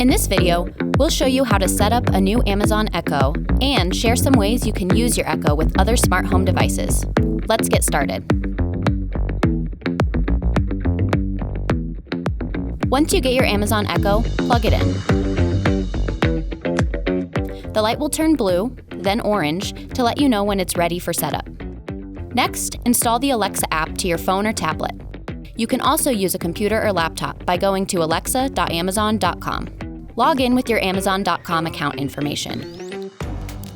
In this video, we'll show you how to set up a new Amazon Echo and share some ways you can use your Echo with other smart home devices. Let's get started. Once you get your Amazon Echo, plug it in. The light will turn blue, then orange, to let you know when it's ready for setup. Next, install the Alexa app to your phone or tablet. You can also use a computer or laptop by going to alexa.amazon.com. Log in with your Amazon.com account information,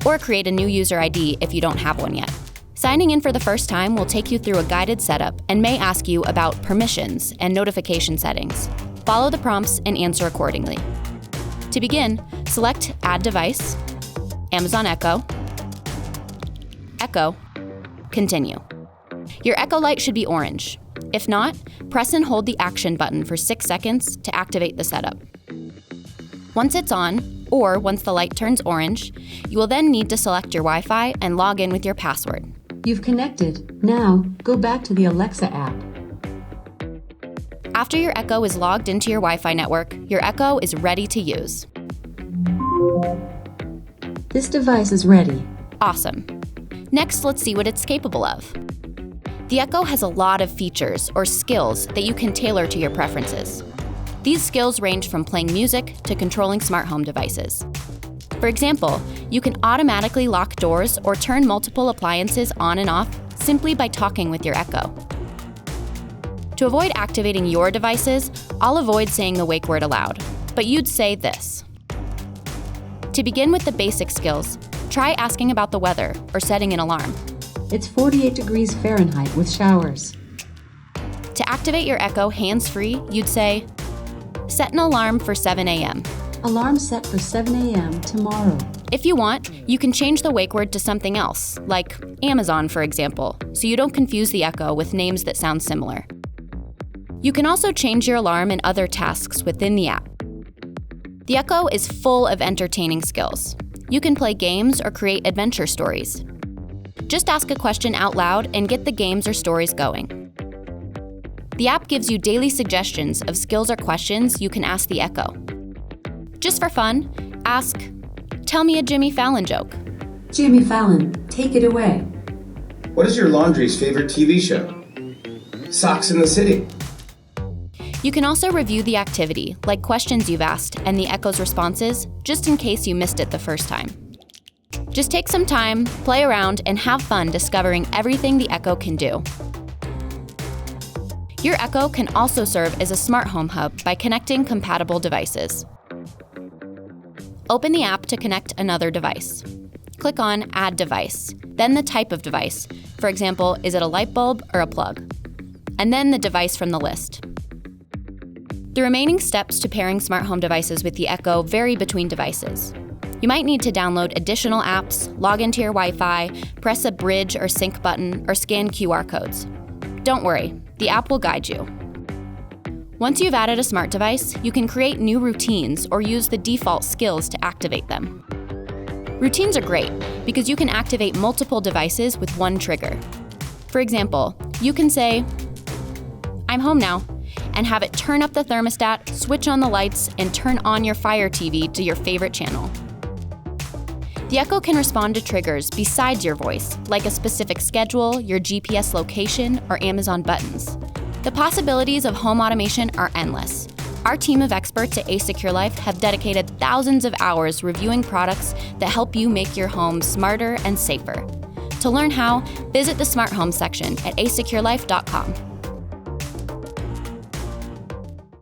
or create a new user ID if you don't have one yet. Signing in for the first time will take you through a guided setup and may ask you about permissions and notification settings. Follow the prompts and answer accordingly. To begin, select Add Device, Amazon Echo, Echo, Continue. Your Echo light should be orange. If not, press and hold the action button for 6 seconds to activate the setup. Once it's on, or once the light turns orange, you will then need to select your Wi-Fi and log in with your password. You've connected. Now, go back to the Alexa app. After your Echo is logged into your Wi-Fi network, your Echo is ready to use. This device is ready. Awesome. Next, let's see what it's capable of. The Echo has a lot of features or skills that you can tailor to your preferences. These skills range from playing music to controlling smart home devices. For example, you can automatically lock doors or turn multiple appliances on and off simply by talking with your Echo. To avoid activating your devices, I'll avoid saying the wake word aloud, but you'd say this. To begin with the basic skills, try asking about the weather or setting an alarm. It's 48 degrees Fahrenheit with showers. To activate your Echo hands-free, you'd say, set an alarm for 7 a.m. Alarm set for 7 a.m. tomorrow. If you want, you can change the wake word to something else, like Amazon, for example, so you don't confuse the Echo with names that sound similar. You can also change your alarm and other tasks within the app. The Echo is full of entertaining skills. You can play games or create adventure stories. Just ask a question out loud and get the games or stories going. The app gives you daily suggestions of skills or questions you can ask the Echo. Just for fun, ask, tell me a Jimmy Fallon joke. Jimmy Fallon, take it away. What is your laundry's favorite TV show? Socks in the City. You can also review the activity, like questions you've asked and the Echo's responses, just in case you missed it the first time. Just take some time, play around, and have fun discovering everything the Echo can do. Your Echo can also serve as a smart home hub by connecting compatible devices. Open the app to connect another device. Click on Add Device, then the type of device. For example, is it a light bulb or a plug? And then the device from the list. The remaining steps to pairing smart home devices with the Echo vary between devices. You might need to download additional apps, log into your Wi-Fi, press a bridge or sync button, or scan QR codes. Don't worry, the app will guide you. Once you've added a smart device, you can create new routines or use the default skills to activate them. Routines are great because you can activate multiple devices with one trigger. For example, you can say, I'm home now, and have it turn up the thermostat, switch on the lights, and turn on your Fire TV to your favorite channel. The Echo can respond to triggers besides your voice, like a specific schedule, your GPS location, or Amazon buttons. The possibilities of home automation are endless. Our team of experts at A-Secure Life have dedicated thousands of hours reviewing products that help you make your home smarter and safer. To learn how, visit the Smart Home section at asecurelife.com.